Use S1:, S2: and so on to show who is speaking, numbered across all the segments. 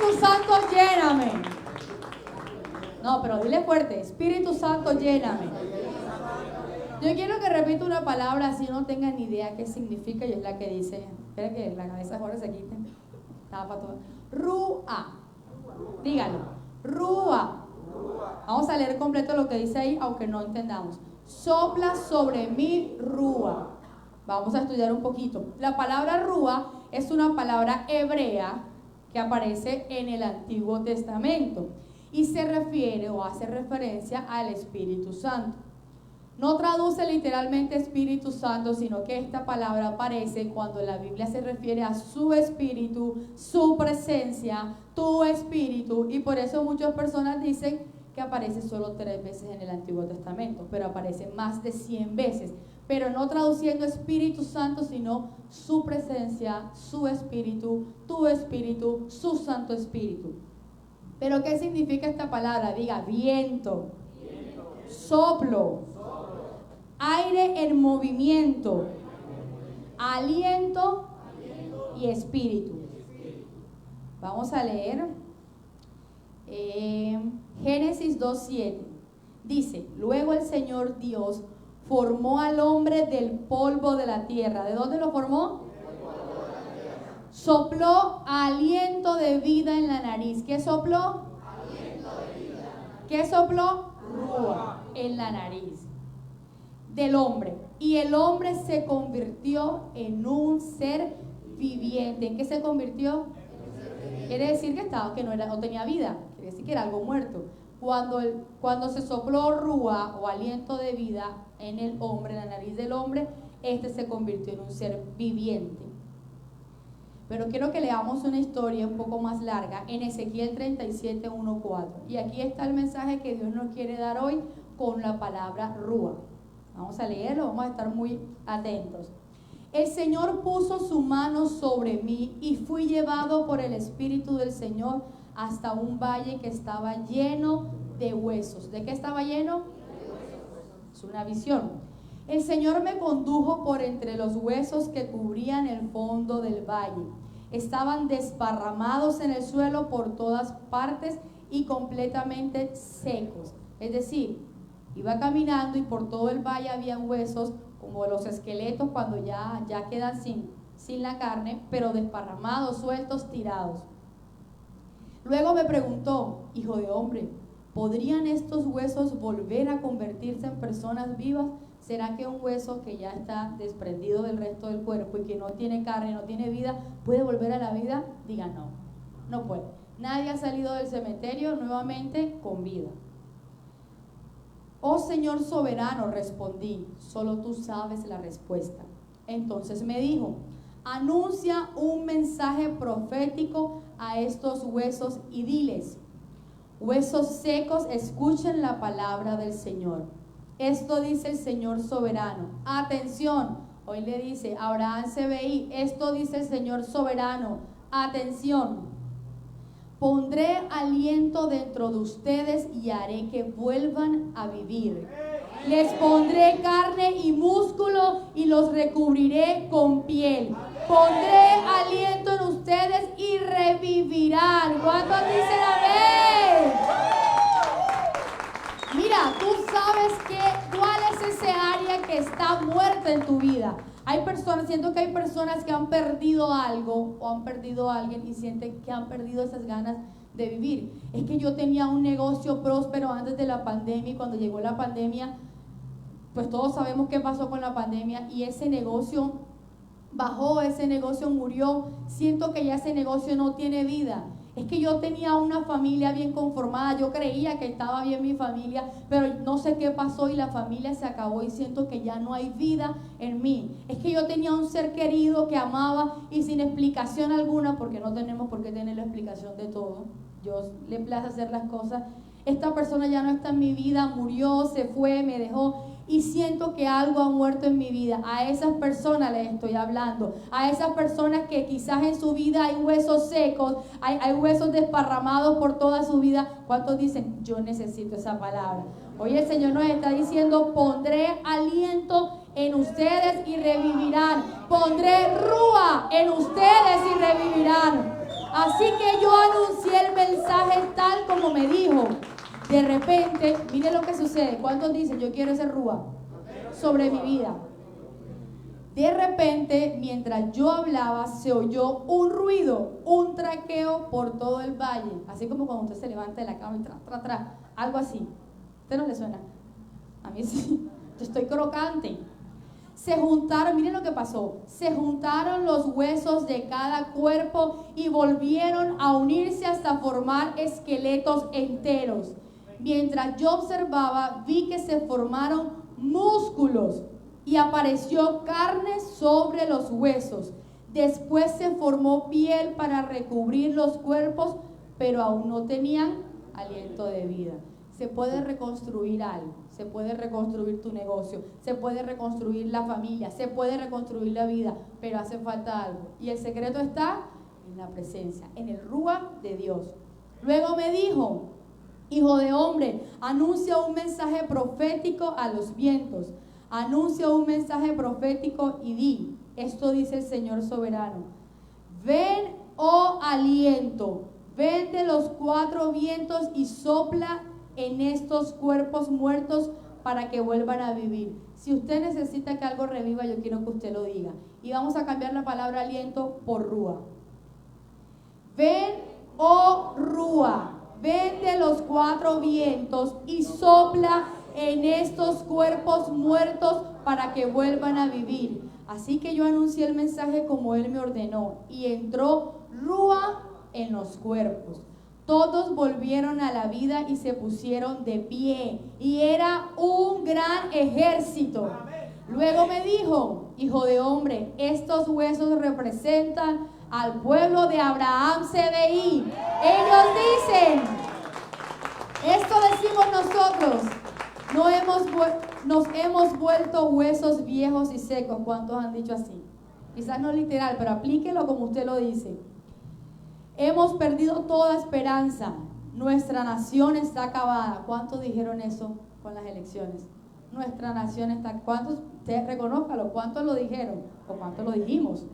S1: Espíritu Santo, lléname. No, pero dile fuerte, Espíritu Santo, lléname. Yo quiero que repita una palabra así no tengan ni idea qué significa y es la que dice, espera que la cabeza ahora se quite. Estaba para todo. Rúa. Dígalo. Rúa. Vamos a leer completo lo que dice ahí, aunque no entendamos. Sopla sobre mí, rúa. Vamos a estudiar un poquito. La palabra rúa es una palabra hebrea que aparece en el Antiguo Testamento y se refiere o hace referencia al Espíritu Santo. No traduce literalmente Espíritu Santo, sino que esta palabra aparece cuando la Biblia se refiere a su espíritu, su presencia, tu espíritu, y por eso muchas personas dicen que aparece solo 3 veces en el Antiguo Testamento, pero aparece más de 100 veces, pero no traduciendo Espíritu Santo, sino su presencia, su espíritu, tu espíritu, su Santo Espíritu. Pero ¿qué significa esta palabra? Diga, viento, soplo, aire en movimiento, aliento y espíritu. Vamos a leer Génesis 2:7. Dice, luego el Señor Dios formó al hombre del polvo de la tierra. ¿De dónde lo formó? Sopló aliento de vida en la nariz. ¿Qué sopló? Aliento de vida. ¿Qué sopló? Rúa en la nariz del hombre. Y el hombre se convirtió en un ser viviente. ¿En qué se convirtió? Quiere decir que no tenía vida. Quiere decir que era algo muerto. Cuando se sopló rúa o aliento de vida en el hombre, en la nariz del hombre, este se convirtió en un ser viviente. Pero quiero que leamos una historia un poco más larga en Ezequiel 37, 1, 4. Y aquí está el mensaje que Dios nos quiere dar hoy con la palabra rúa. Vamos a leerlo, vamos a estar muy atentos. El Señor puso su mano sobre mí y fui llevado por el Espíritu del Señor hasta un valle que estaba lleno de huesos. ¿De qué estaba lleno? Es una visión. El Señor me condujo por entre los huesos que cubrían el fondo del valle. Estaban desparramados en el suelo por todas partes y completamente secos. Es decir, iba caminando y por todo el valle había huesos como los esqueletos cuando ya quedan sin la carne, pero desparramados, sueltos, tirados. Luego me preguntó, hijo de hombre, ¿podrían estos huesos volver a convertirse en personas vivas? ¿Será que un hueso que ya está desprendido del resto del cuerpo y que no tiene carne, no tiene vida, puede volver a la vida? Diga no, no puede. Nadie ha salido del cementerio nuevamente con vida. Oh Señor soberano, respondí, solo tú sabes la respuesta. Entonces me dijo, anuncia un mensaje profético a estos huesos y diles, huesos secos, escuchen la palabra del Señor. Esto dice el Señor soberano. Atención, hoy le dice Abraham CBI, esto dice el Señor soberano. Atención. Pondré aliento dentro de ustedes y haré que vuelvan a vivir. Les pondré carne y músculo y los recubriré con piel. Pondré aliento en ustedes y revivirán. ¿Cuántos dicen amén? Mira, tú sabes cuál es ese área que está muerta en tu vida. Siento que hay personas que han perdido algo o han perdido a alguien y sienten que han perdido esas ganas de vivir. Es que yo tenía un negocio próspero antes de la pandemia y cuando llegó la pandemia, pues todos sabemos qué pasó con la pandemia y ese negocio bajó, ese negocio murió. Siento que ya ese negocio no tiene vida. Es que yo tenía una familia bien conformada, yo creía que estaba bien mi familia, pero no sé qué pasó y la familia se acabó y siento que ya no hay vida en mí. Es que yo tenía un ser querido que amaba y sin explicación alguna, porque no tenemos por qué tener la explicación de todo, Dios le place hacer las cosas. Esta persona ya no está en mi vida, murió, se fue, me dejó. Y siento que algo ha muerto en mi vida. A esas personas les estoy hablando. A esas personas que quizás en su vida hay huesos secos, hay huesos desparramados por toda su vida. ¿Cuántos dicen, yo necesito esa palabra? Hoy el Señor nos está diciendo, pondré aliento en ustedes y revivirán. Pondré rúa en ustedes y revivirán. Así que yo anuncié el mensaje tal como me dijo. De repente, mire lo que sucede. ¿Cuántos dicen, yo quiero ese rúa sobre mi vida? De repente, mientras yo hablaba, se oyó un ruido, un traqueo por todo el valle. Así como cuando usted se levanta de la cama y tras, algo así. ¿A usted no le suena? A mí sí. Yo estoy crocante. Se juntaron, miren lo que pasó. Se juntaron los huesos de cada cuerpo y volvieron a unirse hasta formar esqueletos enteros. Mientras yo observaba, vi que se formaron músculos y apareció carne sobre los huesos. Después se formó piel para recubrir los cuerpos, pero aún no tenían aliento de vida. Se puede reconstruir algo, se puede reconstruir tu negocio, se puede reconstruir la familia, se puede reconstruir la vida, pero hace falta algo. Y el secreto está en la presencia, en el rúa de Dios. Luego me dijo, hijo de hombre, anuncia un mensaje profético a los vientos. Anuncia un mensaje profético y di, esto dice el Señor soberano. Ven, oh aliento, ven de los cuatro vientos y sopla en estos cuerpos muertos para que vuelvan a vivir. Si usted necesita que algo reviva, yo quiero que usted lo diga. Y vamos a cambiar la palabra aliento por rúa. Ven, oh rúa, ven de los cuatro vientos y sopla en estos cuerpos muertos para que vuelvan a vivir. Así que yo anuncié el mensaje como Él me ordenó y entró rúa en los cuerpos. Todos volvieron a la vida y se pusieron de pie y era un gran ejército. Luego me dijo, hijo de hombre, estos huesos representan al pueblo de Abraham CBI. Ellos dicen, esto decimos nosotros, nos hemos vuelto huesos viejos y secos. ¿Cuántos han dicho así? Quizás no literal, pero aplíquelo como usted lo dice. Hemos perdido toda esperanza. Nuestra nación está acabada. ¿Cuántos dijeron eso con las elecciones? Nuestra nación está... ¿Cuántos? Usted reconózcalo. ¿Cuántos lo dijeron? ¿O cuántos lo dijimos?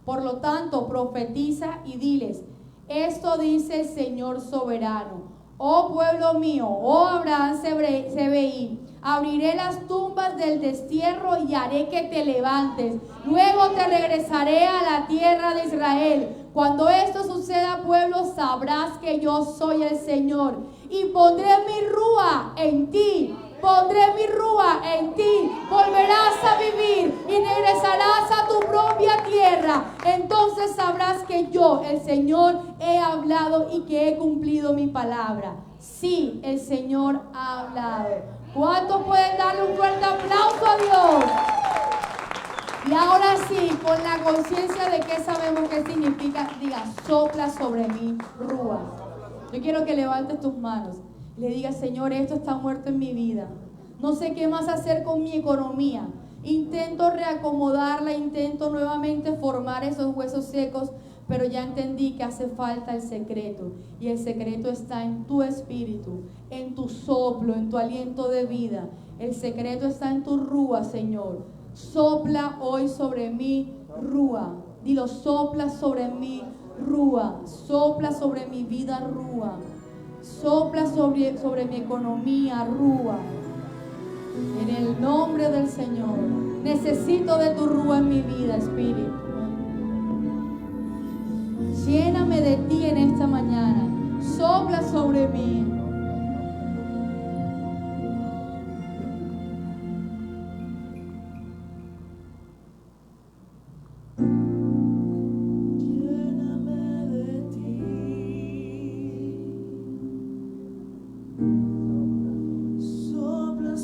S1: Por lo tanto, profetiza y diles, esto dice el Señor soberano. Oh pueblo mío, oh Abraham CBI, abriré las tumbas del destierro y haré que te levantes. Luego te regresaré a la tierra de Israel. Cuando esto suceda, pueblo, sabrás que yo soy el Señor. Y pondré mi rúa en ti. Pondré mi rúa en ti, volverás a vivir y regresarás a tu propia tierra. Entonces sabrás que yo, el Señor, he hablado y que he cumplido mi palabra. Sí, el Señor ha hablado. ¿Cuántos pueden darle un fuerte aplauso a Dios? Y ahora sí, con la conciencia de que sabemos qué significa, diga, sopla sobre mí, rúa. Yo quiero que levantes tus manos. Le diga, Señor, esto está muerto en mi vida. No sé qué más hacer con mi economía. Intento reacomodarla, intento nuevamente formar esos huesos secos, pero ya entendí que hace falta el secreto. Y el secreto está en tu espíritu, en tu soplo, en tu aliento de vida. El secreto está en tu rúa, Señor. Sopla hoy sobre mí, rúa. Dilo, sopla sobre mí, rúa. Sopla sobre mi vida, rúa. Sopla sobre mi economía, rúa. En el nombre del Señor. Necesito de tu rúa en mi vida, Espíritu. Lléname de ti en esta mañana. Sopla sobre mí. Sopla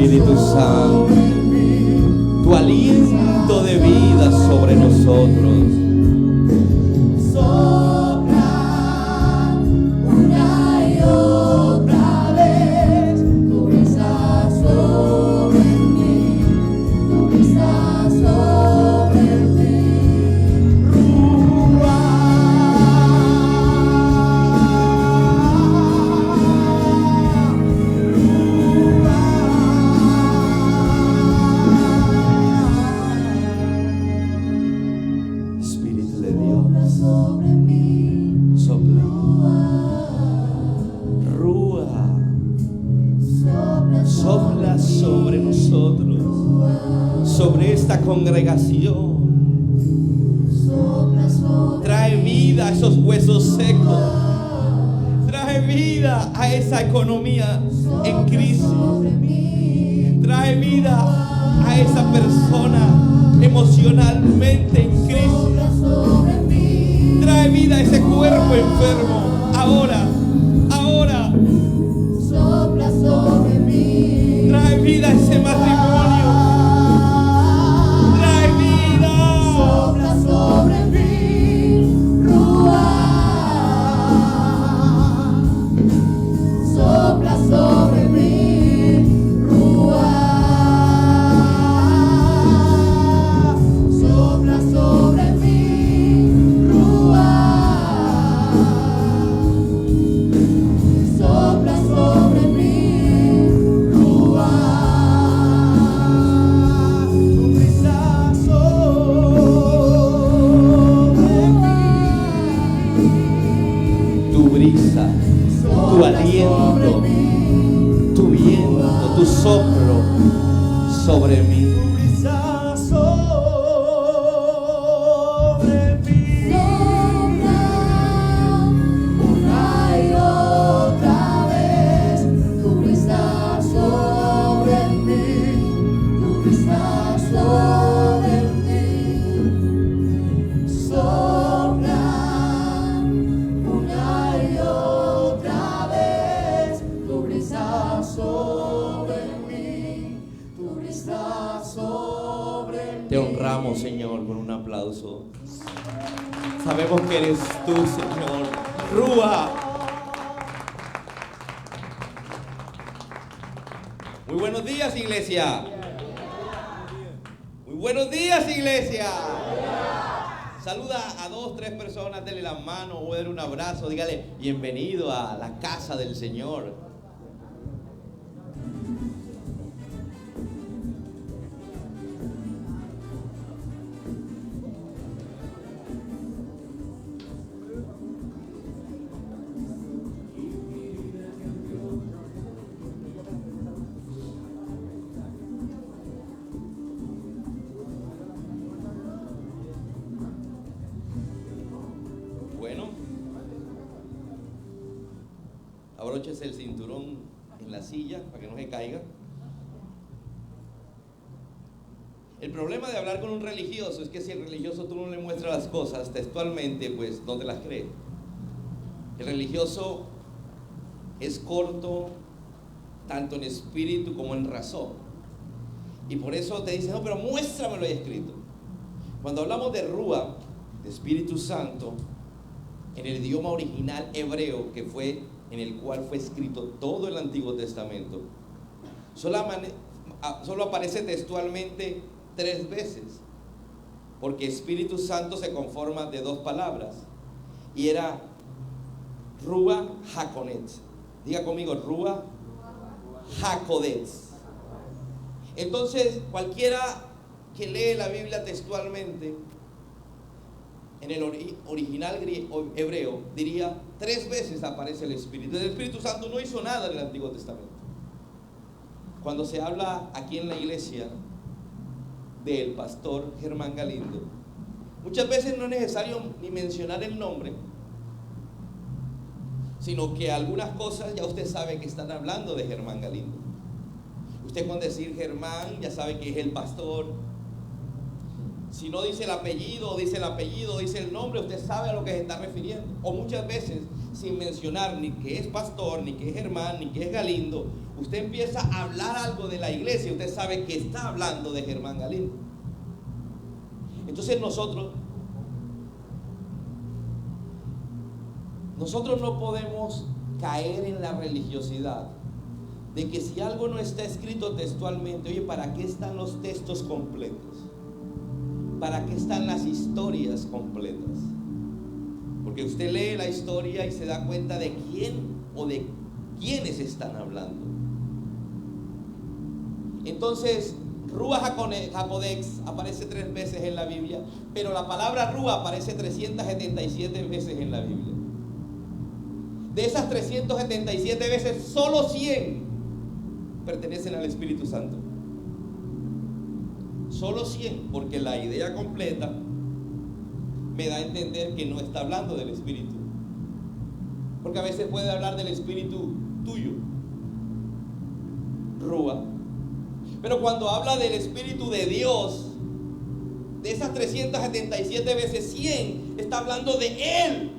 S2: Espíritu Santo, tu aliento de vida sobre nosotros. Sobre esta congregación, trae vida a esos huesos secos, trae vida a esa economía en crisis, trae vida a esa persona emocionalmente en crisis, trae vida a ese cuerpo enfermo, ahora, trae vida a ese matrimonio. Tu aliento, tu viento, tu soplo sobre mí. Te honramos, Señor, con un aplauso. Sabemos que eres tú, Señor. Rúa. Muy buenos días, iglesia. Muy buenos días, iglesia. Saluda a 2, 3 personas, dele la mano o dale un abrazo, dígale bienvenido a la casa del Señor. Abróchese el cinturón en la silla para que no se caiga. El problema de hablar con un religioso es que si el religioso tú no le muestras las cosas textualmente, pues no te las cree. El religioso es corto tanto en espíritu como en razón. Y por eso te dice, no, pero muéstramelo ahí escrito. Cuando hablamos de Rúa, de Espíritu Santo, en el idioma original hebreo, que fue en el cual fue escrito todo el Antiguo Testamento, solo aparece textualmente 3 veces, porque Espíritu Santo se conforma de 2 palabras, y era Rúa Hakodet. Diga conmigo, Rúa Hakodet. Entonces, cualquiera que lee la Biblia textualmente, en el original hebreo, diría 3 veces aparece el Espíritu. El Espíritu Santo no hizo nada en el Antiguo Testamento. Cuando se habla aquí en la iglesia del pastor Germán Galindo, muchas veces no es necesario ni mencionar el nombre, sino que algunas cosas ya usted sabe que están hablando de Germán Galindo. Usted con decir Germán ya sabe que es el pastor. Si no dice el apellido, dice el nombre, usted sabe a lo que se está refiriendo. O muchas veces, sin mencionar ni que es pastor, ni que es Germán, ni que es Galindo, usted empieza a hablar algo de la iglesia, usted sabe que está hablando de Germán Galindo. Entonces nosotros no podemos caer en la religiosidad de que si algo no está escrito textualmente, oye, ¿para qué están los textos completos? ¿Para qué están las historias completas? Porque usted lee la historia y se da cuenta de quién o de quiénes están hablando. Entonces, Ruach HaKodesh aparece 3 veces en la Biblia, pero la palabra Ruach aparece 377 veces en la Biblia. De esas 377 veces, solo 100 pertenecen al Espíritu Santo. Solo 100, porque la idea completa me da a entender que no está hablando del Espíritu. Porque a veces puede hablar del Espíritu tuyo, Ruach. Pero cuando habla del Espíritu de Dios, de esas 377 veces, 100 está hablando de Él.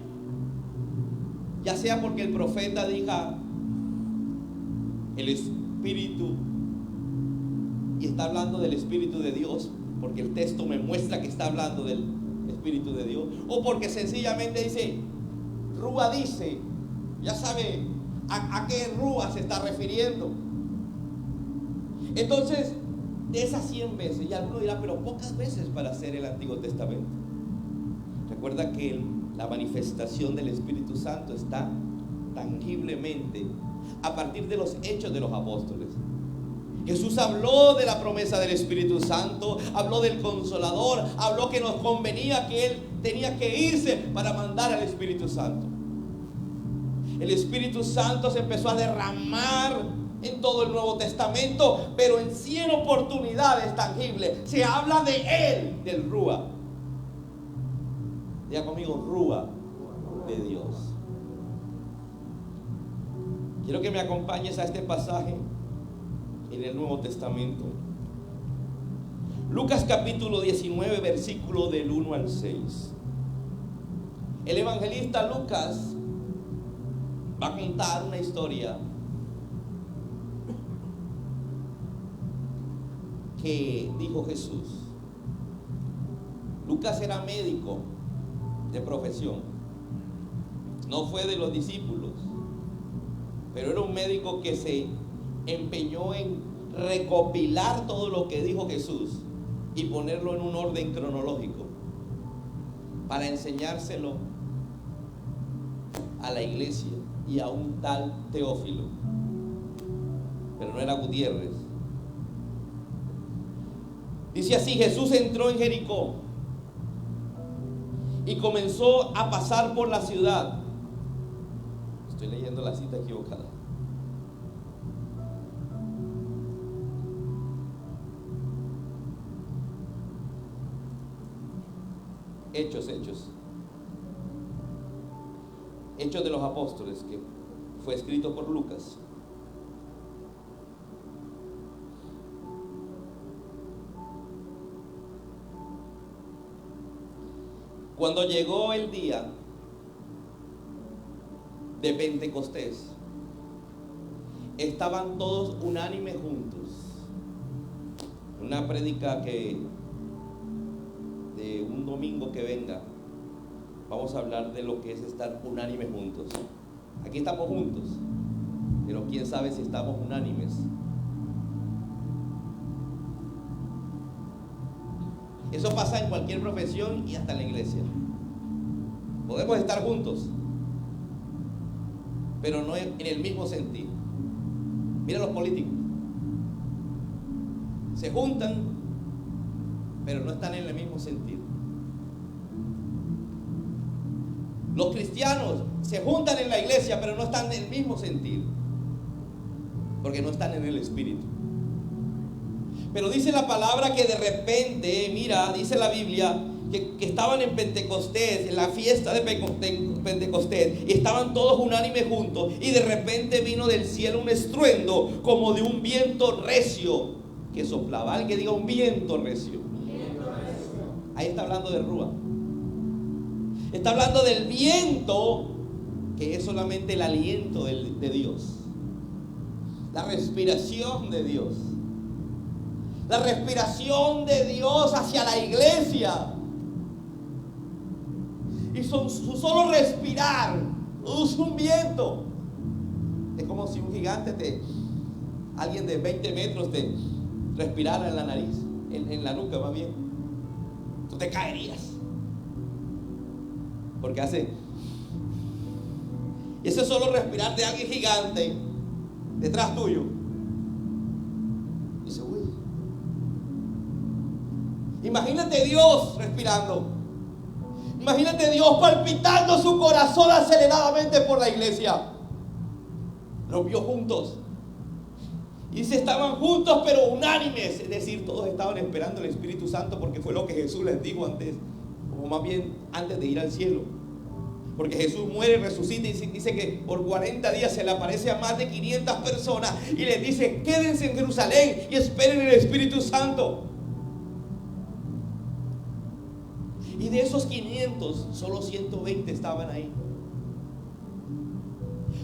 S2: Ya sea porque el profeta diga el Espíritu y está hablando del Espíritu de Dios, porque el texto me muestra que está hablando del Espíritu de Dios, o porque sencillamente dice, Ruach dice, ya sabe a qué Ruach se está refiriendo. Entonces, de esas 100 veces, y alguno dirá, pero pocas veces para hacer el Antiguo Testamento. Recuerda que la manifestación del Espíritu Santo está tangiblemente a partir de los hechos de los apóstoles. Jesús habló de la promesa del Espíritu Santo, habló del Consolador, habló que nos convenía que Él tenía que irse para mandar al Espíritu Santo. El Espíritu Santo se empezó a derramar en todo el Nuevo Testamento, pero en 100 oportunidades tangibles se habla de Él, del Ruach. Diga conmigo, Ruach de Dios. Quiero que me acompañes a este pasaje en el Nuevo Testamento. Lucas capítulo 19, versículo del 1 al 6. El evangelista Lucas va a contar una historia que dijo Jesús. Lucas era médico de profesión. No fue de los discípulos, pero era un médico que se empeñó en recopilar todo lo que dijo Jesús y ponerlo en un orden cronológico para enseñárselo a la iglesia y a un tal Teófilo, pero no era Gutiérrez. Dice así: Jesús entró en Jericó y comenzó a pasar por la ciudad. Estoy leyendo la cita equivocada. Hechos de los Apóstoles, que fue escrito por Lucas. Cuando llegó el día de Pentecostés, estaban todos unánimes juntos. Una prédica que de un domingo que venga vamos a hablar de lo que es estar unánimes juntos. Aquí estamos juntos, pero quién sabe si estamos unánimes. Eso pasa en cualquier profesión y hasta en la iglesia. Podemos estar juntos, pero no en el mismo sentido. Mira los políticos. Se juntan, pero no están en el mismo sentido. Los cristianos se juntan en la iglesia, pero no están en el mismo sentido, porque no están en el Espíritu. Pero dice la palabra que de repente, mira, dice la Biblia que estaban en Pentecostés, en la fiesta de Pentecostés, y estaban todos unánimes juntos, y de repente vino del cielo un estruendo como de un viento recio que soplaba. Alguien que diga un viento recio. Ahí está hablando de Rúa. Está hablando del viento, que es solamente el aliento de Dios. La respiración de Dios. La respiración de Dios hacia la iglesia. Y su solo respirar es un viento. Es como si un gigante, alguien de 20 metros te respirara en la nariz, en la nuca más bien. Tú te caerías. Porque hace... Y ese solo respirar de alguien gigante detrás tuyo. Dice, uy. Imagínate Dios respirando. Imagínate Dios palpitando su corazón aceleradamente por la iglesia. Los vio juntos. Y dice, estaban juntos pero unánimes. Es decir, todos estaban esperando el Espíritu Santo, porque fue lo que Jesús les dijo antes, o más bien antes de ir al cielo. Porque Jesús muere, resucita y dice que por 40 días se le aparece a más de 500 personas y les dice, quédense en Jerusalén y esperen el Espíritu Santo. Y de esos 500, solo 120 estaban ahí.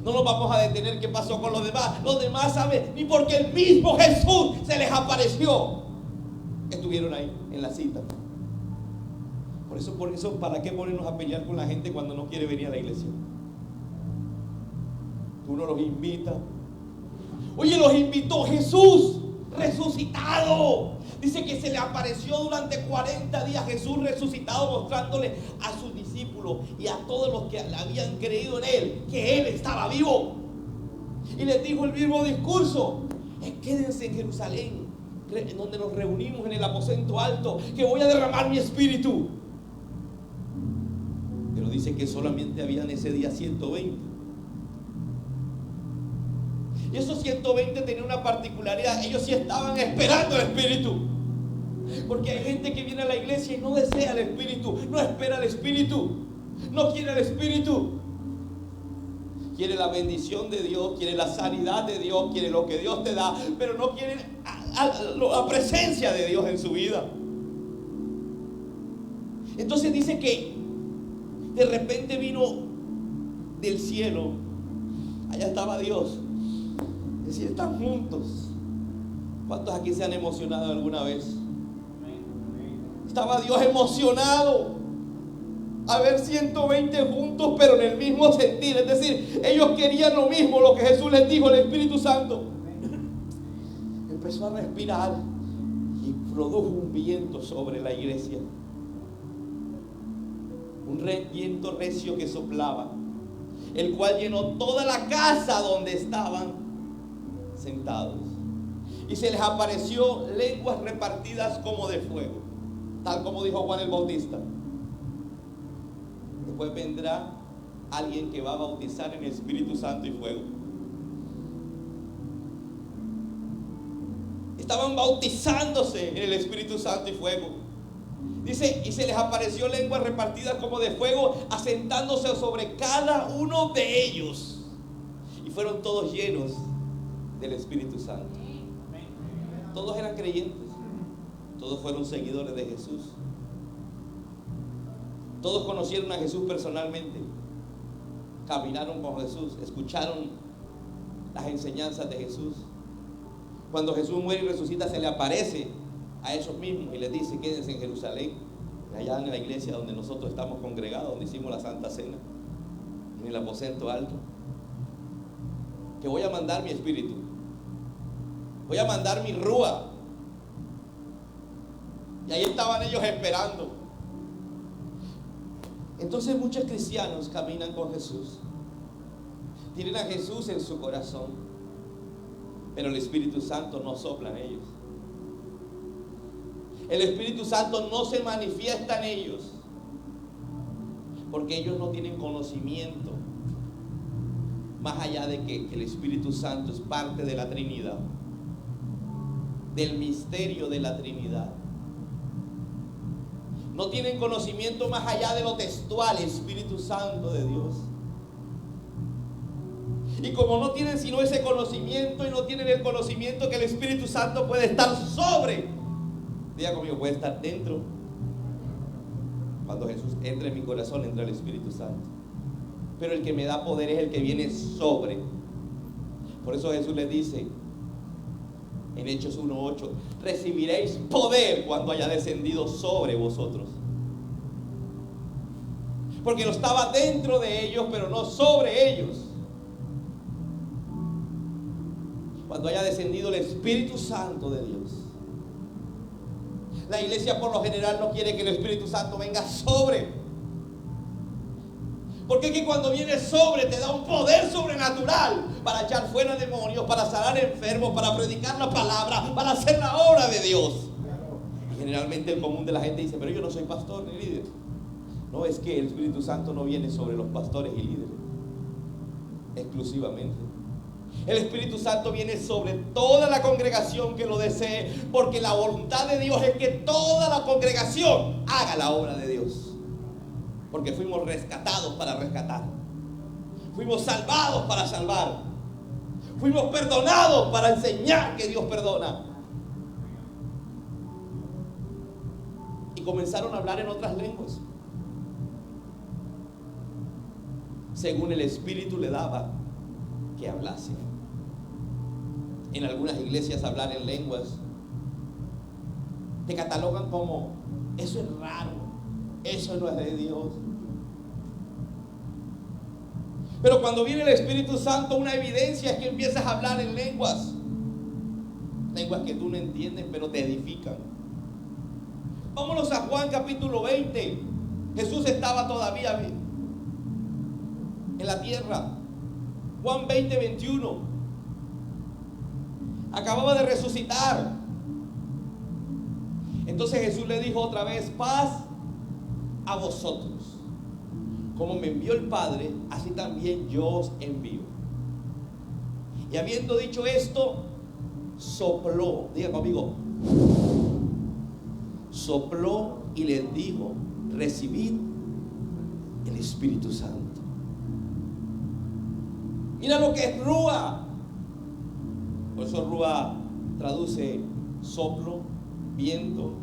S2: No nos vamos a detener qué pasó con los demás. Los demás saben, ni porque el mismo Jesús se les apareció, estuvieron ahí en la cita. Por eso, ¿para qué ponernos a pelear con la gente cuando no quiere venir a la iglesia? Tú no los invitas. Oye, los invitó Jesús resucitado. Dice que se le apareció durante 40 días Jesús resucitado, mostrándole a sus discípulos y a todos los que habían creído en Él, que Él estaba vivo. Y les dijo el mismo discurso: quédense en Jerusalén, donde nos reunimos en el aposento alto, que voy a derramar mi espíritu. Pero dice que solamente habían ese día 120. Y esos 120 tenían una particularidad: ellos sí estaban esperando el Espíritu. Porque hay gente que viene a la iglesia y no desea el Espíritu, no espera el Espíritu, no quiere el Espíritu. Quiere la bendición de Dios, quiere la sanidad de Dios, quiere lo que Dios te da, pero no quiere la presencia de Dios en su vida. Entonces dice que de repente vino del cielo, allá estaba Dios. Es decir, están juntos. ¿Cuántos aquí se han emocionado alguna vez? Estaba Dios emocionado a ver 120 juntos, pero en el mismo sentir. Es decir, ellos querían lo mismo, lo que Jesús les dijo, el Espíritu Santo. Empezó a respirar y produjo un viento sobre la iglesia. Un viento recio que soplaba, el cual llenó toda la casa donde estaban sentados. Y se les apareció lenguas repartidas como de fuego, tal como dijo Juan el Bautista. Después vendrá alguien que va a bautizar en Espíritu Santo y fuego. Estaban bautizándose en el Espíritu Santo y fuego. Dice, y se les apareció lenguas repartidas como de fuego, asentándose sobre cada uno de ellos. Y fueron todos llenos del Espíritu Santo. Todos eran creyentes. Todos fueron seguidores de Jesús. Todos conocieron a Jesús personalmente. Caminaron con Jesús. Escucharon las enseñanzas de Jesús. Cuando Jesús muere y resucita, se le aparece a ellos mismos y les dice: quédense en Jerusalén, allá en la iglesia donde nosotros estamos congregados, donde hicimos la Santa Cena, en el aposento alto, que voy a mandar mi espíritu, voy a mandar mi rúa. Y ahí estaban ellos esperando. Entonces muchos cristianos caminan con Jesús, tienen a Jesús en su corazón, pero el Espíritu Santo no sopla en ellos. El Espíritu Santo no se manifiesta en ellos porque ellos no tienen conocimiento más allá de que el Espíritu Santo es parte de la Trinidad, del misterio de la Trinidad. No tienen conocimiento más allá de lo textual, Espíritu Santo de Dios. Y como no tienen sino ese conocimiento, y no tienen el conocimiento que el Espíritu Santo puede estar sobre, diga conmigo, puede estar dentro Cuando Jesús entra en mi corazón, entra el Espíritu Santo. Pero el que me da poder es el que viene sobre. Por eso Jesús les dice en Hechos 1:8: recibiréis poder cuando haya descendido sobre vosotros. Porque no estaba dentro de ellos, pero no sobre ellos. Cuando haya descendido el Espíritu Santo de Dios. La iglesia por lo general no quiere que el Espíritu Santo venga sobre. Porque es que cuando viene sobre te da un poder sobrenatural para echar fuera demonios, para sanar enfermos, para predicar la palabra, para hacer la obra de Dios. Y generalmente el común de la gente dice: pero yo no soy pastor ni líder. No, es que el Espíritu Santo no viene sobre los pastores y líderes exclusivamente. El Espíritu Santo viene sobre toda la congregación que lo desee, porque la voluntad de Dios es que toda la congregación haga la obra de Dios. Porque fuimos rescatados para rescatar. Fuimos salvados para salvar. Fuimos perdonados para enseñar que Dios perdona. Y comenzaron a hablar en otras lenguas, según el Espíritu le daba que hablase. En algunas iglesias hablar en lenguas te catalogan como: eso es raro, eso no es de Dios. Pero cuando viene el Espíritu Santo, una evidencia es que empiezas a hablar en lenguas. Lenguas que tú no entiendes, pero te edifican. Vámonos a Juan capítulo 20. Jesús estaba todavía en la tierra. Juan 20:21. Acababa de resucitar. Entonces Jesús le dijo otra vez: paz a vosotros. Como me envió el Padre, así también yo os envío. Y habiendo dicho esto, sopló. Diga conmigo: sopló y les dijo: recibid el Espíritu Santo. Mira lo que es Rúa. Por eso Rúa traduce soplo, viento,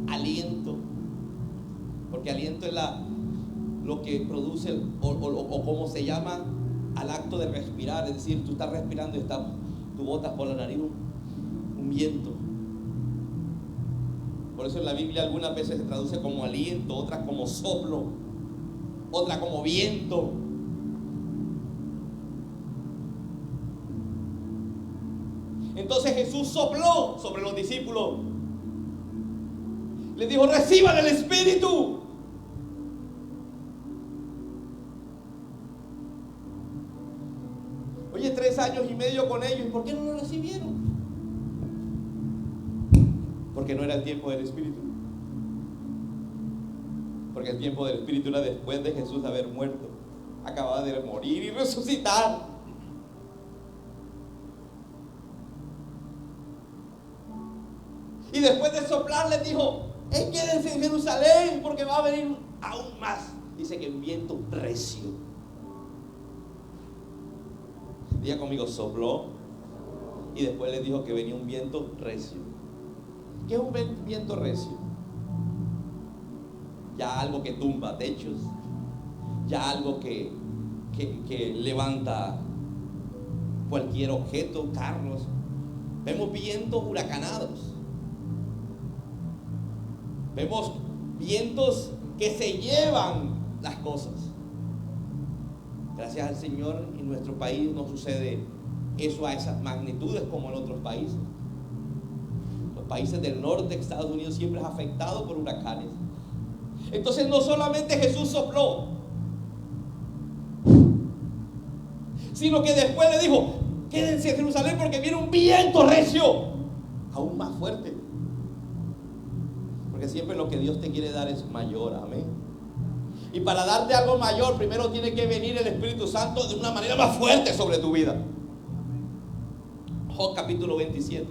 S2: aliento. Porque aliento es lo que produce o como se llama al acto de respirar. Es decir, tú estás respirando y tú botas por la nariz un viento. Por eso en la Biblia algunas veces se traduce como aliento, otras como soplo, otra como viento. Entonces Jesús sopló sobre los discípulos. Les dijo: reciban el Espíritu. Oye, 3 años y medio con ellos, ¿y por qué no lo recibieron? Porque no era el tiempo del Espíritu. Porque el tiempo del Espíritu era después de Jesús haber muerto. Acababa de morir y resucitar. Y después de soplar les dijo: quédense en Jerusalén, porque va a venir aún más. Dice que un viento recio. Diga conmigo: sopló. Y después les dijo que venía un viento recio. ¿Qué es un viento recio? Ya algo que tumba techos. Ya algo que levanta cualquier objeto, carros. Vemos vientos huracanados. Vemos vientos que se llevan las cosas. Gracias al Señor, en nuestro país no sucede eso a esas magnitudes como en otros países. Los países del norte, Estados Unidos, siempre es afectado por huracanes. Entonces no solamente Jesús sopló, sino que después le dijo: quédense en Jerusalén porque viene un viento recio, aún más fuerte. Porque siempre lo que Dios te quiere dar es mayor, amén. Y para darte algo mayor, primero tiene que venir el Espíritu Santo de una manera más fuerte sobre tu vida. Job capítulo 27.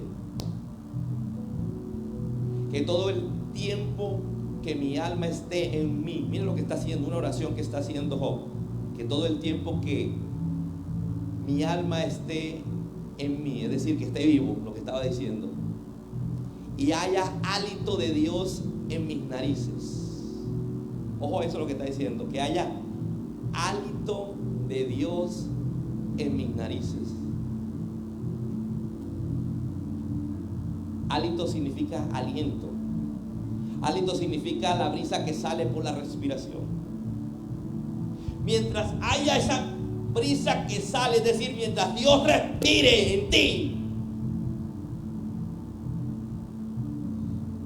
S2: Que todo el tiempo que mi alma esté en mí. Mira lo que está haciendo, una oración que está haciendo Job. Que todo el tiempo que mi alma esté en mí, es decir, que esté vivo, lo que estaba diciendo, y haya hálito de Dios en mis narices. Ojo a eso lo que está diciendo, que haya hálito de Dios en mis narices. Hálito significa aliento. Hálito significa la brisa que sale por la respiración. Mientras haya esa brisa que sale, es decir, mientras Dios respire en ti,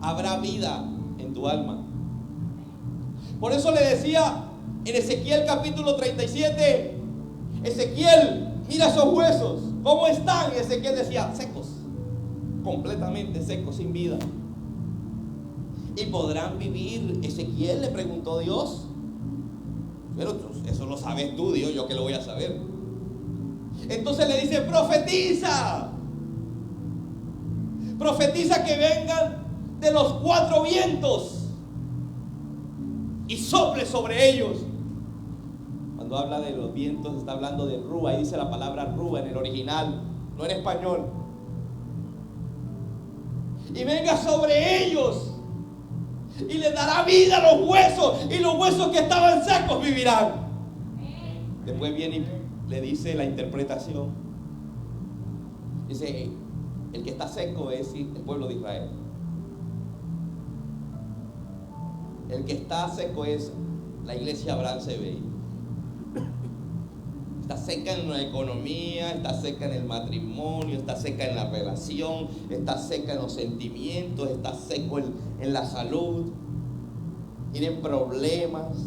S2: habrá vida en tu alma. Por eso le decía en Ezequiel capítulo 37, Ezequiel, mira esos huesos, ¿cómo están? Y Ezequiel decía, secos, completamente secos, sin vida. ¿Y podrán vivir? Ezequiel, le preguntó Dios. Pero eso lo sabes tú, Dios, yo que lo voy a saber. Entonces le dice, profetiza. Profetiza que vengan de los 4 vientos y sople sobre ellos. Cuando habla de los vientos está hablando de rúa, y dice la palabra rúa en el original, no en español. Y venga sobre ellos y le dará vida a los huesos, y los huesos que estaban secos vivirán. Después viene y le dice la interpretación. Dice, el que está seco es el pueblo de Israel. El que está seco es la iglesia Abraham CBI. Está seca en la economía, está seca en el matrimonio, está seca en la relación, está seca en los sentimientos, está seco en la salud. Tienen problemas.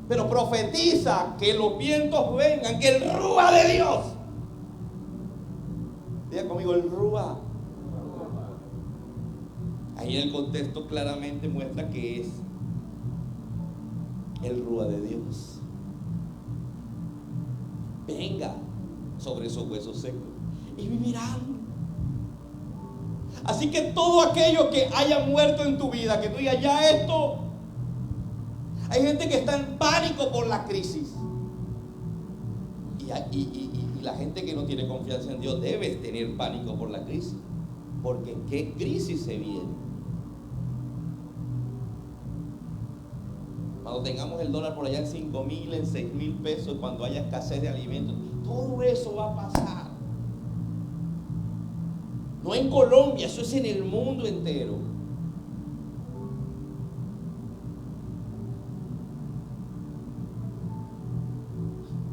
S2: Pero profetiza que los vientos vengan, que el rúa de Dios. Diga conmigo, el rúa. Ahí en el contexto claramente muestra que es el rúa de Dios. Venga sobre esos huesos secos y vivirán. Así que todo aquello que haya muerto en tu vida, que tú digas ya esto, hay gente que está en pánico por la crisis. Y la gente que no tiene confianza en Dios debe tener pánico por la crisis. Porque ¿qué crisis se viene? Cuando tengamos el dólar por allá en 5,000, en 6,000 pesos, cuando haya escasez de alimentos, todo eso va a pasar. No en Colombia, eso es en el mundo entero.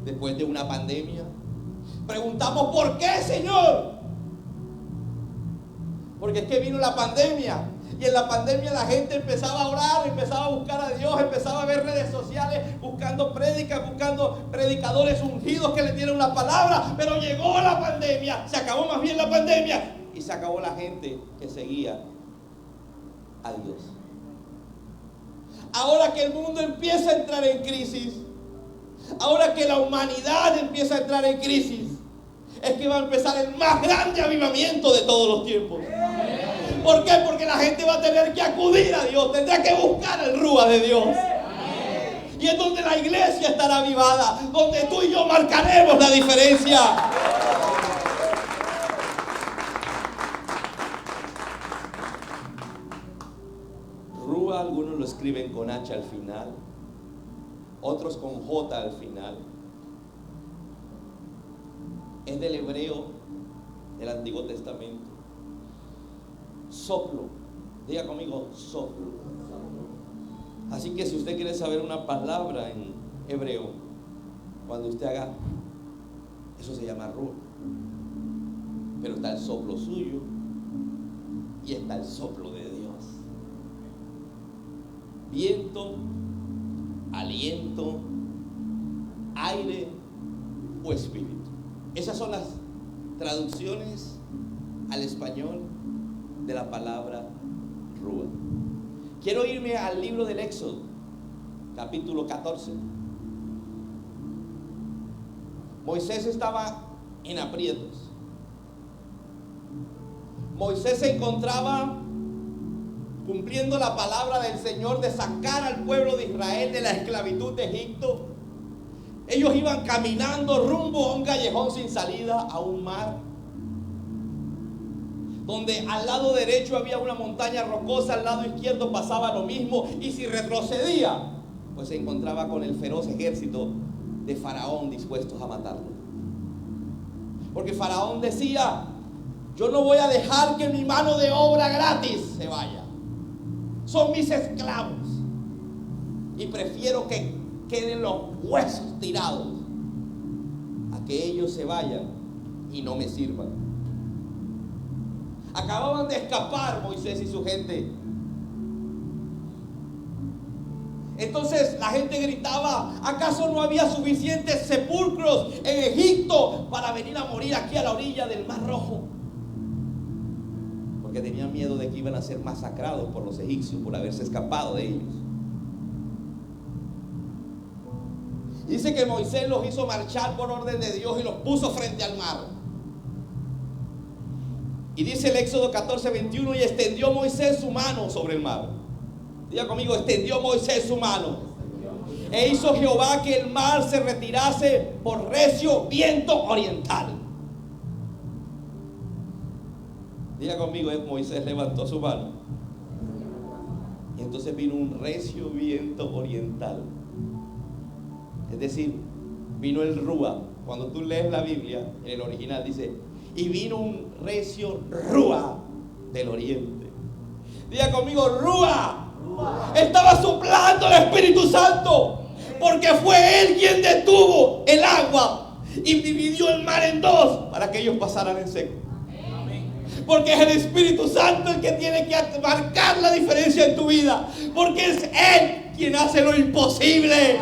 S2: Después de una pandemia, preguntamos ¿por qué, Señor? Porque es que vino la pandemia. Y en la pandemia la gente empezaba a orar, empezaba a buscar a Dios, empezaba a ver redes sociales, buscando prédicas, buscando predicadores ungidos que le dieran una palabra. Pero llegó la pandemia, se acabó más bien la pandemia y se acabó la gente que seguía a Dios. Ahora que el mundo empieza a entrar en crisis, ahora que la humanidad empieza a entrar en crisis, es que va a empezar el más grande avivamiento de todos los tiempos. ¿Por qué? Porque la gente va a tener que acudir a Dios, tendrá que buscar el rúa de Dios. Y es donde la iglesia estará avivada, donde tú y yo marcaremos la diferencia. Rúa, algunos lo escriben con H al final, otros con J al final. Es del hebreo del Antiguo Testamento. Soplo. Diga conmigo, soplo. Así que si usted quiere saber una palabra en hebreo, cuando usted haga, eso se llama rúa. Pero está el soplo suyo y está el soplo de Dios. Viento, aliento, aire o espíritu. Esas son las traducciones al español de la palabra rúa. Quiero irme al libro del Éxodo, capítulo 14. Moisés estaba en aprietos. Moisés se encontraba cumpliendo la palabra del Señor de sacar al pueblo de Israel de la esclavitud de Egipto. Ellos iban caminando rumbo a un callejón sin salida, a un mar. donde al lado derecho había una montaña rocosa, al lado izquierdo pasaba lo mismo, y si retrocedía, pues se encontraba con el feroz ejército de Faraón dispuestos a matarlo. Porque Faraón decía: yo no voy a dejar que mi mano de obra gratis se vaya. Son mis esclavos. Y prefiero que queden los huesos tirados a que ellos se vayan y no me sirvan. Acababan de escapar Moisés y su gente. Entonces la gente gritaba: ¿acaso no había suficientes sepulcros en Egipto para venir a morir aquí a la orilla del Mar Rojo? Porque tenían miedo de que iban a ser masacrados por los egipcios por haberse escapado de ellos. Dice que Moisés los hizo marchar por orden de Dios y los puso frente al mar. Y dice el Éxodo 14:21: y extendió Moisés su mano sobre el mar. Diga conmigo: extendió Moisés su mano. E hizo Jehová que el mar se retirase por recio viento oriental. Diga conmigo: Moisés levantó su mano. Y entonces vino un recio viento oriental. Es decir, vino el Rúa. Cuando tú lees la Biblia, en el original dice: y vino un recio Rúa del oriente. Diga conmigo: Rúa. Estaba soplando el Espíritu Santo, porque fue Él quien detuvo el agua y dividió el mar en dos para que ellos pasaran en seco. Porque es el Espíritu Santo el que tiene que marcar la diferencia en tu vida, porque es Él quien hace lo imposible.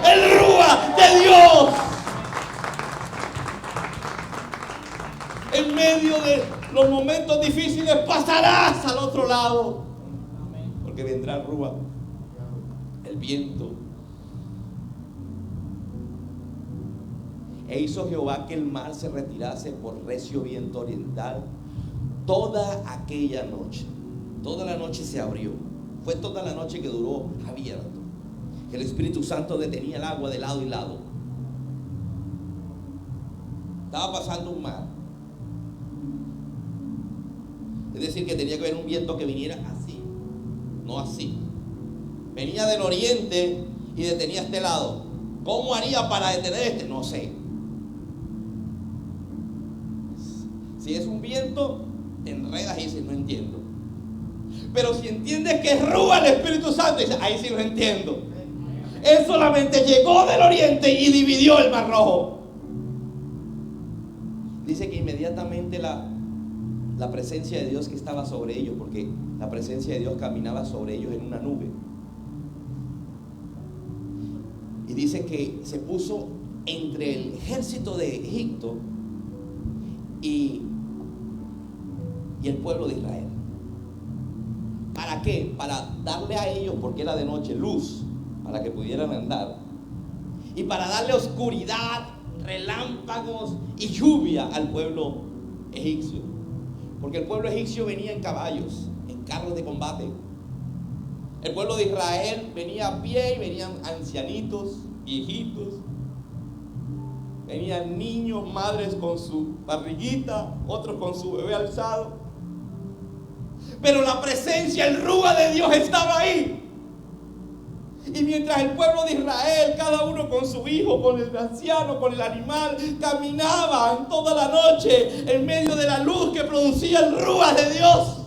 S2: El Rúa de Dios. En medio de los momentos difíciles pasarás al otro lado, porque vendrá el Rúa, el viento. E hizo Jehová que el mar se retirase por recio viento oriental toda aquella noche. Toda la noche se abrió. Fue toda la noche que duró abierto. El Espíritu Santo detenía el agua de lado y lado. Estaba pasando un mar. Es decir, que tenía que haber un viento que viniera así, no así. Venía del oriente y detenía este lado. ¿Cómo haría para detener este? No sé. Si es un viento, te enredas y dices: no entiendo. Pero si entiendes que es Rúa el Espíritu Santo, dices: ahí sí lo entiendo. Él solamente llegó del oriente y dividió el Mar Rojo. Dice que inmediatamente la presencia de Dios que estaba sobre ellos, porque la presencia de Dios caminaba sobre ellos en una nube. Y dice que se puso entre el ejército de Egipto y el pueblo de Israel. ¿Para qué? Para darle a ellos, porque era de noche, luz, para que pudieran andar, y para darle oscuridad, relámpagos y lluvia al pueblo egipcio. Porque el pueblo egipcio venía en caballos, en carros de combate. El pueblo de Israel venía a pie y venían ancianitos, viejitos. Venían niños, madres con su barriguita, otros con su bebé alzado. Pero la presencia, el Rúa de Dios estaba ahí. Y mientras el pueblo de Israel, cada uno con su hijo, con el anciano, con el animal, caminaban toda la noche en medio de la luz que producía el Rúa de Dios.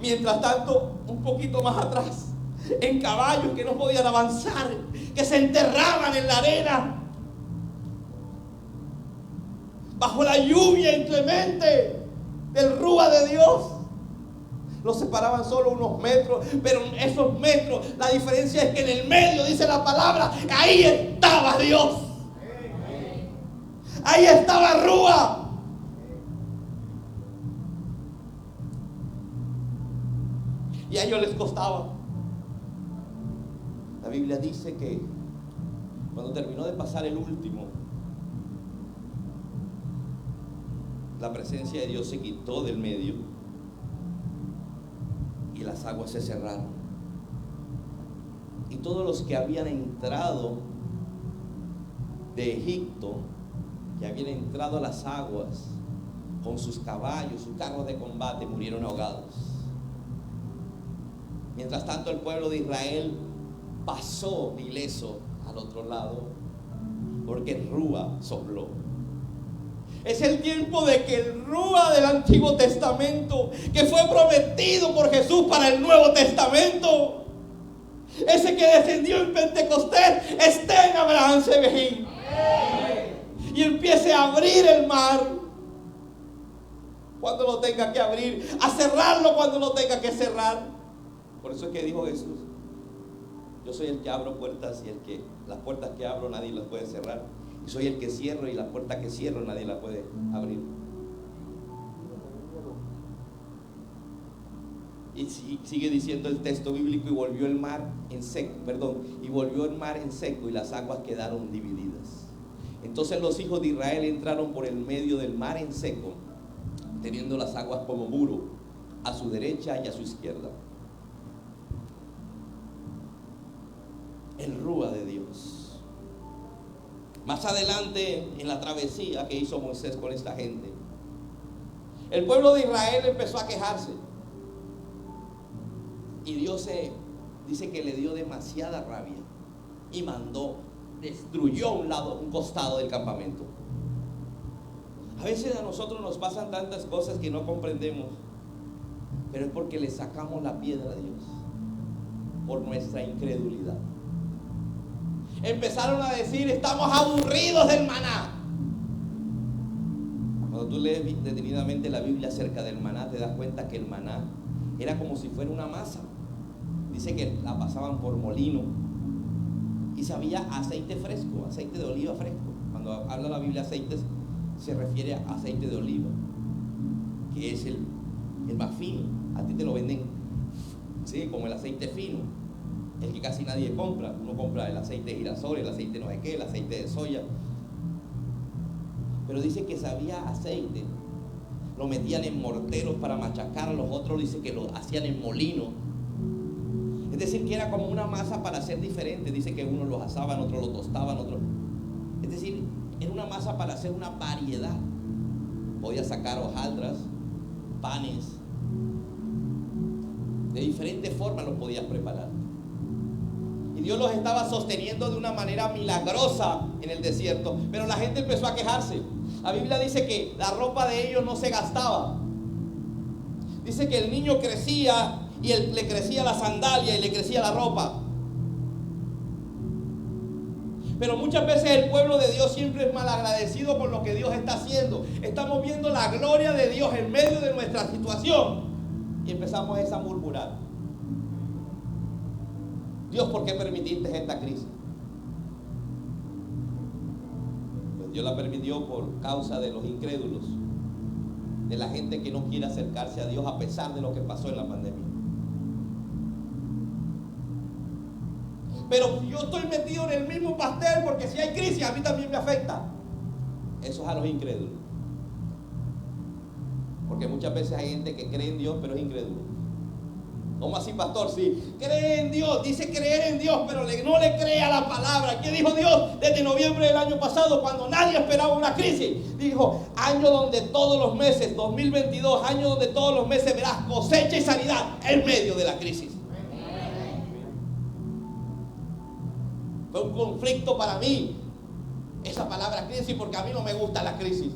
S2: Mientras tanto, un poquito más atrás, en caballos que no podían avanzar, que se enterraban en la arena, bajo la lluvia inclemente del Rúa de Dios. Los separaban solo unos metros, pero en esos metros la diferencia es que en el medio, dice la palabra, ahí estaba Dios. Ahí estaba Rúa. Y a ellos les costaba. La Biblia dice que cuando terminó de pasar el último, la presencia de Dios se quitó del medio y las aguas se cerraron. Y todos los que habían entrado de Egipto que habían entrado a las aguas con sus caballos, sus carros de combate, murieron ahogados. Mientras tanto, el pueblo de Israel pasó ileso al otro lado, porque el Rúa sopló. Es el tiempo de que el Rúa del Antiguo Testamento, que fue prometido por Jesús para el Nuevo Testamento, ese que descendió en Pentecostés, esté en Abraham Sebejín y empiece a abrir el mar cuando lo tenga que abrir, a cerrarlo cuando lo tenga que cerrar. Por eso es que dijo Jesús: yo soy el que abro puertas, y las puertas que abro nadie las puede cerrar, y soy el que cierro, y las puertas que cierro nadie las puede abrir. Y sigue diciendo el texto bíblico: y volvió el mar en seco, y las aguas quedaron divididas. Entonces los hijos de Israel entraron por el medio del mar en seco, teniendo las aguas como muro a su derecha y a su izquierda. El Rúa de Dios. Más adelante, en la travesía que hizo Moisés con esta gente, el pueblo de Israel empezó a quejarse, y Dios dice que le dio demasiada rabia y destruyó un costado del campamento. A veces a nosotros nos pasan tantas cosas que no comprendemos, pero es porque le sacamos la piedra a Dios por nuestra incredulidad. Empezaron a decir: estamos aburridos del maná. Cuando tú lees detenidamente la Biblia acerca del maná, te das cuenta que el maná era como si fuera una masa. Dice que la pasaban por molino y sabía aceite fresco, aceite de oliva fresco. Cuando habla la Biblia aceites, se refiere a aceite de oliva, que es el más fino. A ti te lo venden, ¿sí?, como el aceite fino, el que casi nadie compra. Uno compra el aceite de girasol, el aceite no sé qué, el aceite de soya. Pero dice que sabía aceite. Lo metían en morteros para machacar. Los otros dice que lo hacían en molino. Es decir, que era como una masa para hacer diferente. Dice que unos los asaban, otros lo tostaban, otros. Es decir, era una masa para hacer una variedad. Podía sacar hojaldras, panes. De diferentes formas los podías preparar. Y Dios los estaba sosteniendo de una manera milagrosa en el desierto. Pero la gente empezó a quejarse. La Biblia dice que la ropa de ellos no se gastaba. Dice que el niño crecía y le crecía la sandalia y le crecía la ropa. Pero muchas veces el pueblo de Dios siempre es malagradecido por lo que Dios está haciendo. Estamos viendo la gloria de Dios en medio de nuestra situación y empezamos a murmurar: Dios, ¿por qué permitiste esta crisis? Pues Dios la permitió por causa de los incrédulos, de la gente que no quiere acercarse a Dios a pesar de lo que pasó en la pandemia. Pero yo estoy metido en el mismo pastel, porque si hay crisis a mí también me afecta. Eso es a los incrédulos. Porque muchas veces hay gente que cree en Dios pero es incrédulo. ¿Cómo así, pastor? Sí, cree en Dios, dice creer en Dios, pero no le cree a la palabra. ¿Qué dijo Dios desde noviembre del año pasado, cuando nadie esperaba una crisis? Dijo: año donde todos los meses, 2022, año donde todos los meses verás cosecha y sanidad en medio de la crisis. Fue un conflicto para mí esa palabra crisis, porque a mí no me gusta la crisis.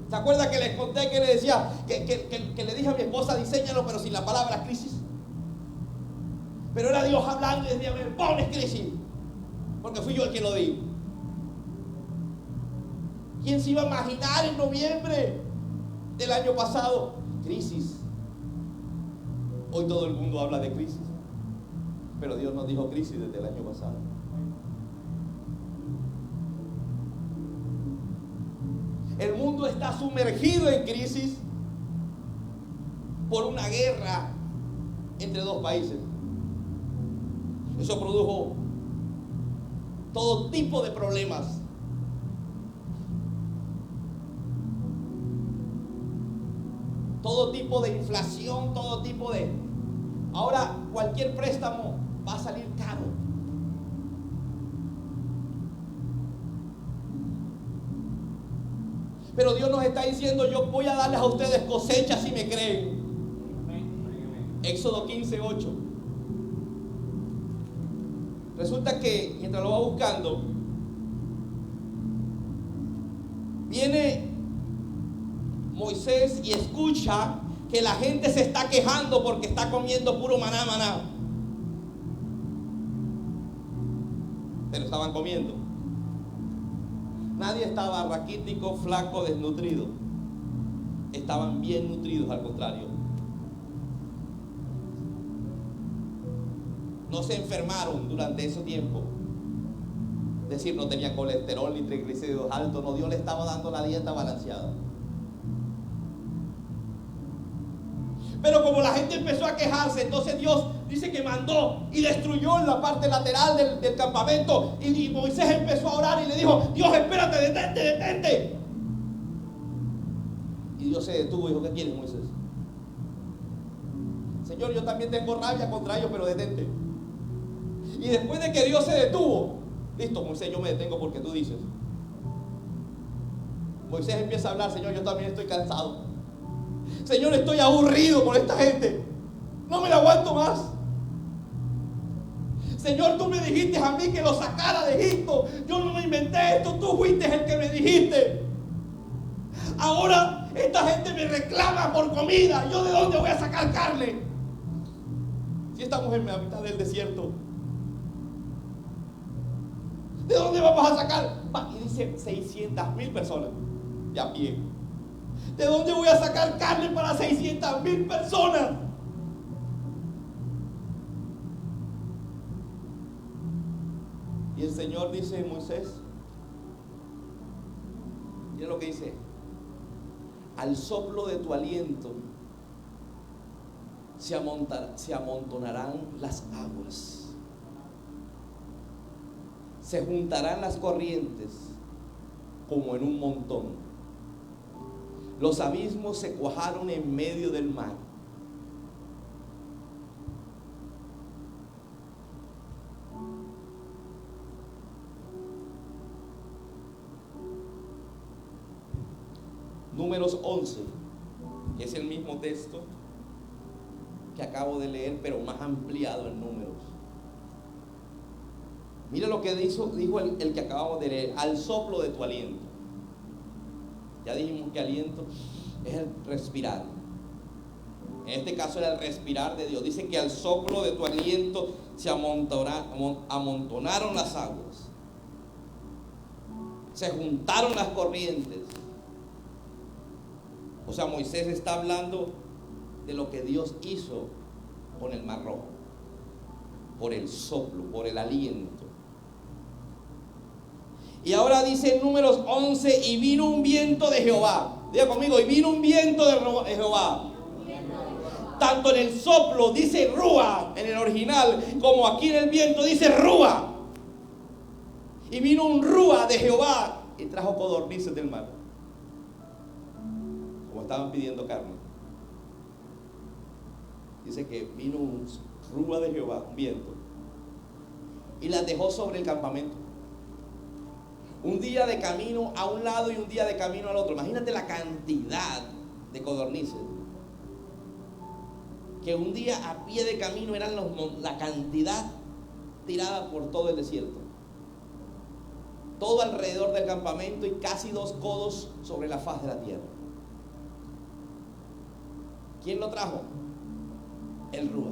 S2: ¿Se acuerda que les conté que le decía que le dije a mi esposa: diséñalo pero sin la palabra crisis? Pero era Dios hablando y decía: me pones crisis, porque fui yo el que lo di. ¿Quién se iba a imaginar en noviembre del año pasado? Crisis. Hoy todo el mundo habla de crisis, pero Dios nos dijo crisis desde el año pasado. El mundo está sumergido en crisis por una guerra entre dos países. Eso produjo todo tipo de problemas. Todo tipo de inflación, todo tipo de... Ahora cualquier préstamo va a salir caro. Pero Dios nos está diciendo: yo voy a darles a ustedes cosecha si me creen. Éxodo 15:8. Resulta que mientras lo va buscando, viene Moisés y escucha que la gente se está quejando porque está comiendo puro maná, maná. Pero estaban comiendo. Nadie estaba raquítico, flaco, desnutrido. Estaban bien nutridos, al contrario. No se enfermaron durante ese tiempo. Es decir, no tenían colesterol ni triglicéridos altos. No, Dios le estaba dando la dieta balanceada. Pero como la gente empezó a quejarse, entonces Dios dice que mandó y destruyó en la parte lateral del campamento. Y Moisés empezó a orar y le dijo: Dios, espérate, detente, detente. Y Dios se detuvo y dijo: ¿qué quieres, Moisés? Señor, yo también tengo rabia contra ellos, pero detente. Y después de que Dios se detuvo, listo, Moisés, yo me detengo porque tú dices. Moisés empieza a hablar: Señor, yo también estoy cansado. Señor, estoy aburrido con esta gente. No me la aguanto más. Señor, tú me dijiste a mí que lo sacara de Egipto. Yo no me inventé esto, tú fuiste el que me dijiste. Ahora esta gente me reclama por comida. ¿Yo de dónde voy a sacar carne? Si estamos en la mitad del desierto, ¿de dónde vamos a sacar? Y dice 600,000 personas de a pie. ¿De dónde voy a sacar carne para 600,000 personas? Y el Señor dice: Moisés, mira lo que dice: al soplo de tu aliento se amontonarán las aguas, se juntarán las corrientes como en un montón. Los abismos se cuajaron en medio del mar. Números 11, que es el mismo texto que acabo de leer, pero más ampliado en números. Mira lo que dijo el que acabamos de leer: al soplo de tu aliento. Ya dijimos que aliento es el respirar. En este caso era el respirar de Dios. Dice que al soplo de tu aliento se amontonaron las aguas, se juntaron las corrientes. O sea, Moisés está hablando de lo que Dios hizo con el Mar Rojo, por el soplo, por el aliento. Y ahora dice en Números 11: y vino un viento de Jehová. Diga conmigo: y vino un viento de Jehová. Tanto en el soplo dice rúa en el original, como aquí en el viento dice rúa. Y vino un rúa de Jehová y trajo codornices del mar, como estaban pidiendo carne. Dice que vino un rúa de Jehová, un viento, y las dejó sobre el campamento. Un día de camino a un lado y un día de camino al otro. Imagínate la cantidad de codornices. Que un día a pie de camino eran la cantidad tirada por todo el desierto. Todo alrededor del campamento y casi 2 codos sobre la faz de la tierra. ¿Quién lo trajo? El rúa.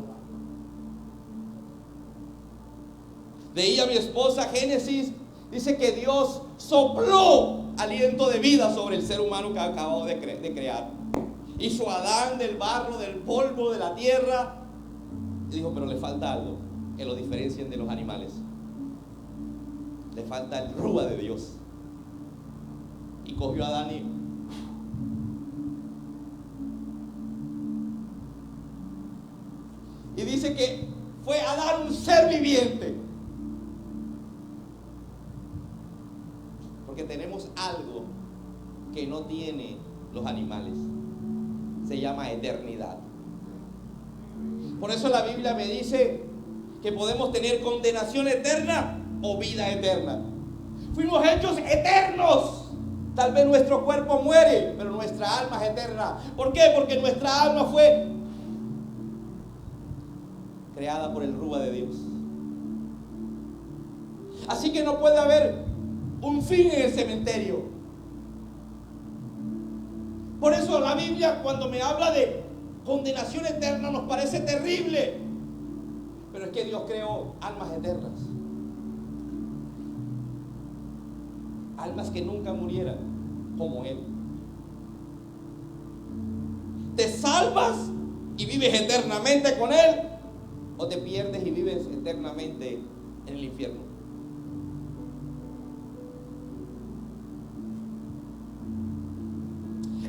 S2: Leía mi esposa Génesis. Dice que Dios sopló aliento de vida sobre el ser humano que acabó de crear. Hizo a Adán del barro, del polvo, de la tierra. Y dijo: pero le falta algo que lo diferencien de los animales. Le falta el rúa de Dios. Y cogió a Adán y dice que fue a dar un ser viviente. Porque tenemos algo que no tienen los animales. Se llama eternidad. Por eso la Biblia me dice que podemos tener condenación eterna o vida eterna. Fuimos hechos eternos Tal vez nuestro cuerpo muere, pero nuestra alma es eterna. ¿Por qué? Porque nuestra alma fue creada por el Rúa de Dios. Así que no puede haber un fin en el cementerio. Por eso la Biblia, cuando me habla de condenación eterna, nos parece terrible. Pero es que Dios creó almas eternas. Almas que nunca murieran, como Él. ¿Te salvas y vives eternamente con Él? ¿O te pierdes y vives eternamente en el infierno?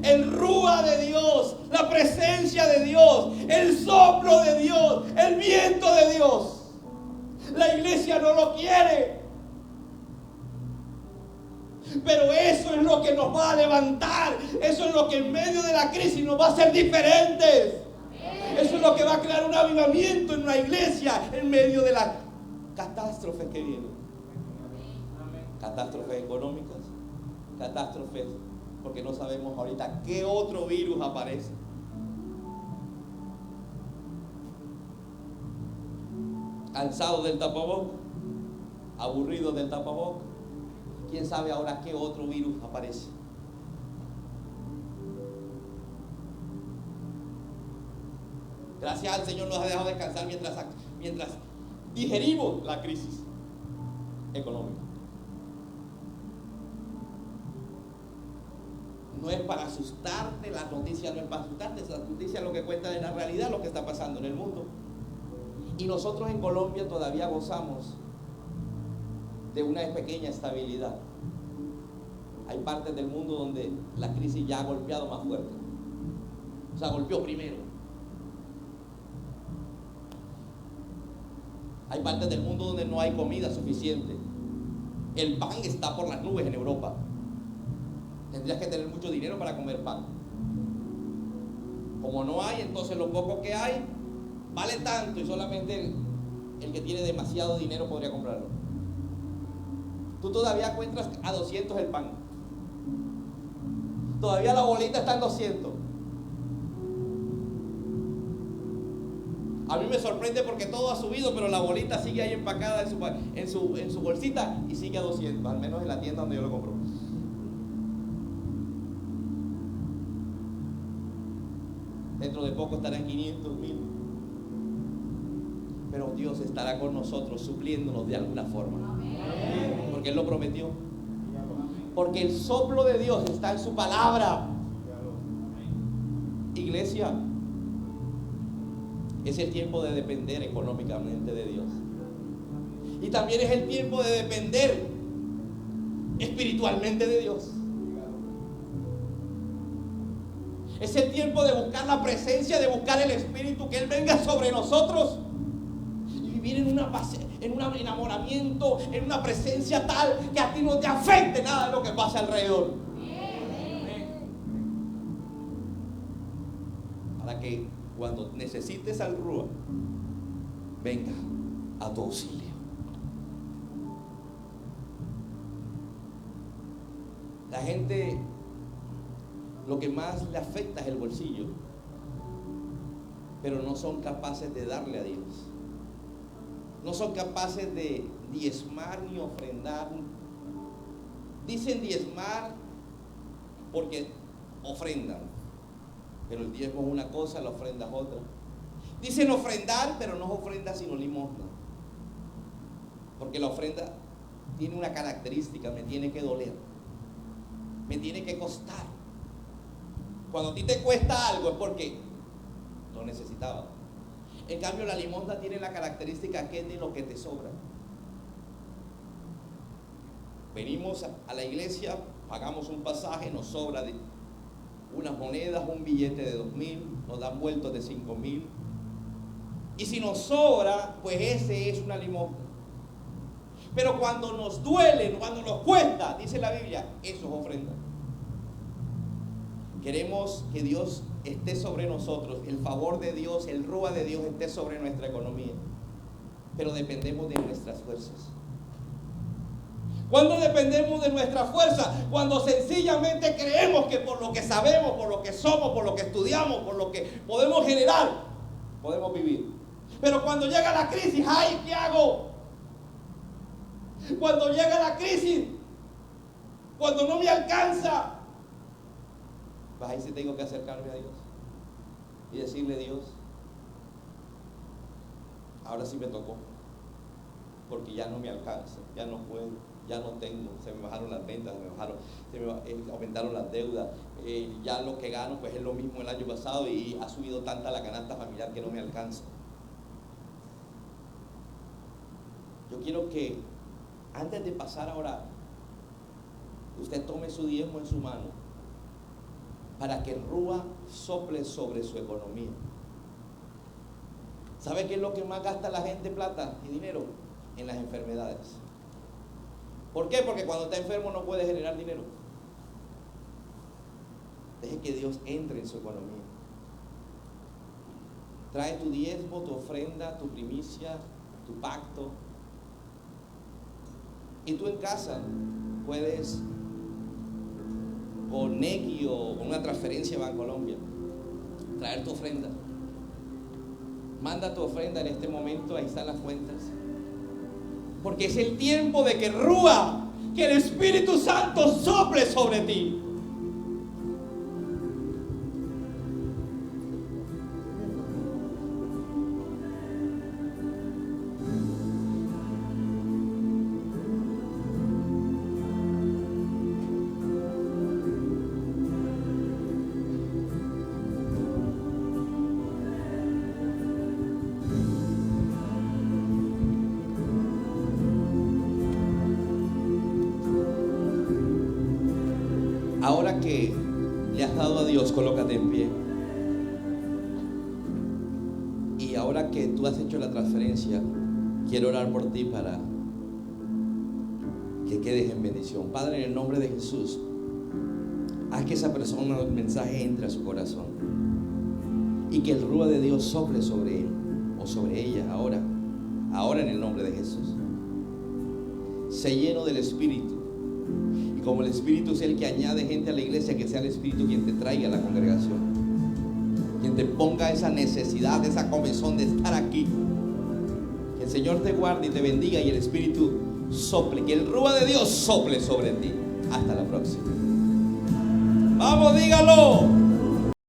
S2: El Rúa de Dios, la presencia de Dios, el soplo de Dios, el viento de Dios. La iglesia no lo quiere. Pero eso es lo que nos va a levantar. Eso es lo que en medio de la crisis nos va a hacer diferentes. Eso es lo que va a crear un avivamiento en una iglesia en medio de las catástrofes que vienen. Catástrofes económicas, catástrofes porque no sabemos ahorita qué otro virus aparece. Cansado del tapabocas, aburrido del tapabocas. ¿Quién sabe ahora qué otro virus aparece? Gracias al Señor nos ha dejado descansar mientras digerimos la crisis económica. No es para asustarte, la noticia no es para asustarte, esa noticia es lo que cuenta de la realidad, lo que está pasando en el mundo. Y nosotros en Colombia todavía gozamos de una pequeña estabilidad. Hay partes del mundo donde la crisis ya ha golpeado más fuerte. O sea, golpeó primero. Hay partes del mundo donde no hay comida suficiente. El pan está por las nubes en Europa. Tendrías que tener mucho dinero para comer pan. Como no hay, entonces lo poco que hay vale tanto y solamente el que tiene demasiado dinero podría comprarlo. Tú todavía encuentras a 200 el pan. Todavía la bolita está en 200. A mí me sorprende porque todo ha subido, pero la bolita sigue ahí empacada en su bolsita y sigue a 200, al menos en la tienda donde yo lo compro. Dentro de poco estará en 500, 1000. Pero Dios estará con nosotros, supliéndonos de alguna forma. Porque Él lo prometió. Porque el soplo de Dios está en su palabra. Iglesia, es el tiempo de depender económicamente de Dios. Y también es el tiempo de depender espiritualmente de Dios. Es el tiempo de buscar la presencia, de buscar el Espíritu, que Él venga sobre nosotros y vivir en un enamoramiento, en una presencia tal que a ti no te afecte nada de lo que pasa alrededor. Para que cuando necesites al Rúa, venga a tu auxilio. La gente, lo que más le afecta es el bolsillo, pero no son capaces de darle a Dios. No son capaces de diezmar ni ofrendar. Dicen diezmar porque ofrendan, pero el diezmo es una cosa, la ofrenda es otra. Dicen ofrendar, pero no es ofrenda sino limosna, porque la ofrenda tiene una característica: me tiene que doler, me tiene que costar. Cuando a ti te cuesta algo es porque lo necesitabas. En cambio, la limosna tiene la característica que es de lo que te sobra. Venimos a la iglesia, pagamos un pasaje, nos sobra de unas monedas, un billete de 2,000, nos dan vueltos de 5,000. Y si nos sobra, pues ese es una limosna. Pero cuando nos duele, cuando nos cuesta, dice la Biblia, eso es ofrenda. Queremos que Dios esté sobre nosotros, el favor de Dios, el Rúa de Dios esté sobre nuestra economía, pero dependemos de nuestras fuerzas. Cuando dependemos de nuestra fuerza, cuando sencillamente creemos que por lo que sabemos, por lo que somos, por lo que estudiamos, por lo que podemos generar, podemos vivir. Pero cuando llega la crisis, ¡ay! ¿Qué hago? Cuando llega la crisis, cuando no me alcanza, pues ahí sí tengo que acercarme a Dios y decirle: Dios, ahora sí me tocó, porque ya no me alcanza, ya no puedo, ya no tengo, se me bajaron las ventas, aumentaron las deudas, ya lo que gano pues es lo mismo el año pasado y ha subido tanta la canasta familiar que no me alcanza. Yo quiero que antes de pasar a orar, usted tome su diezmo en su mano para que el Rúa sople sobre su economía. ¿Sabe qué es lo que más gasta la gente? Plata y dinero en las enfermedades. ¿Por qué? Porque cuando está enfermo no puede generar dinero. Deje que Dios entre en su economía. Trae tu diezmo, tu ofrenda, tu primicia, tu pacto. Y tú en casa puedes, con Nequi o con una transferencia a Bancolombia, traer tu ofrenda. Manda tu ofrenda en este momento, ahí están las cuentas. Porque es el tiempo de que Rúa, que el Espíritu Santo sople sobre ti. Ahora que le has dado a Dios, colócate en pie. Y ahora que tú has hecho la transferencia, quiero orar por ti para que quedes en bendición. Padre, en el nombre de Jesús, haz que esa persona, el mensaje entre a su corazón y que el Rúa de Dios sople sobre él o sobre ella ahora en el nombre de Jesús. Sé lleno del Espíritu. Y como el Espíritu es el que añade gente a la iglesia, que sea el Espíritu quien te traiga a la congregación, quien te ponga esa necesidad, esa comezón de estar aquí. Que el Señor te guarde y te bendiga y el Espíritu sople, que el Rúa de Dios sople sobre ti. Hasta la próxima. Vamos, dígalo.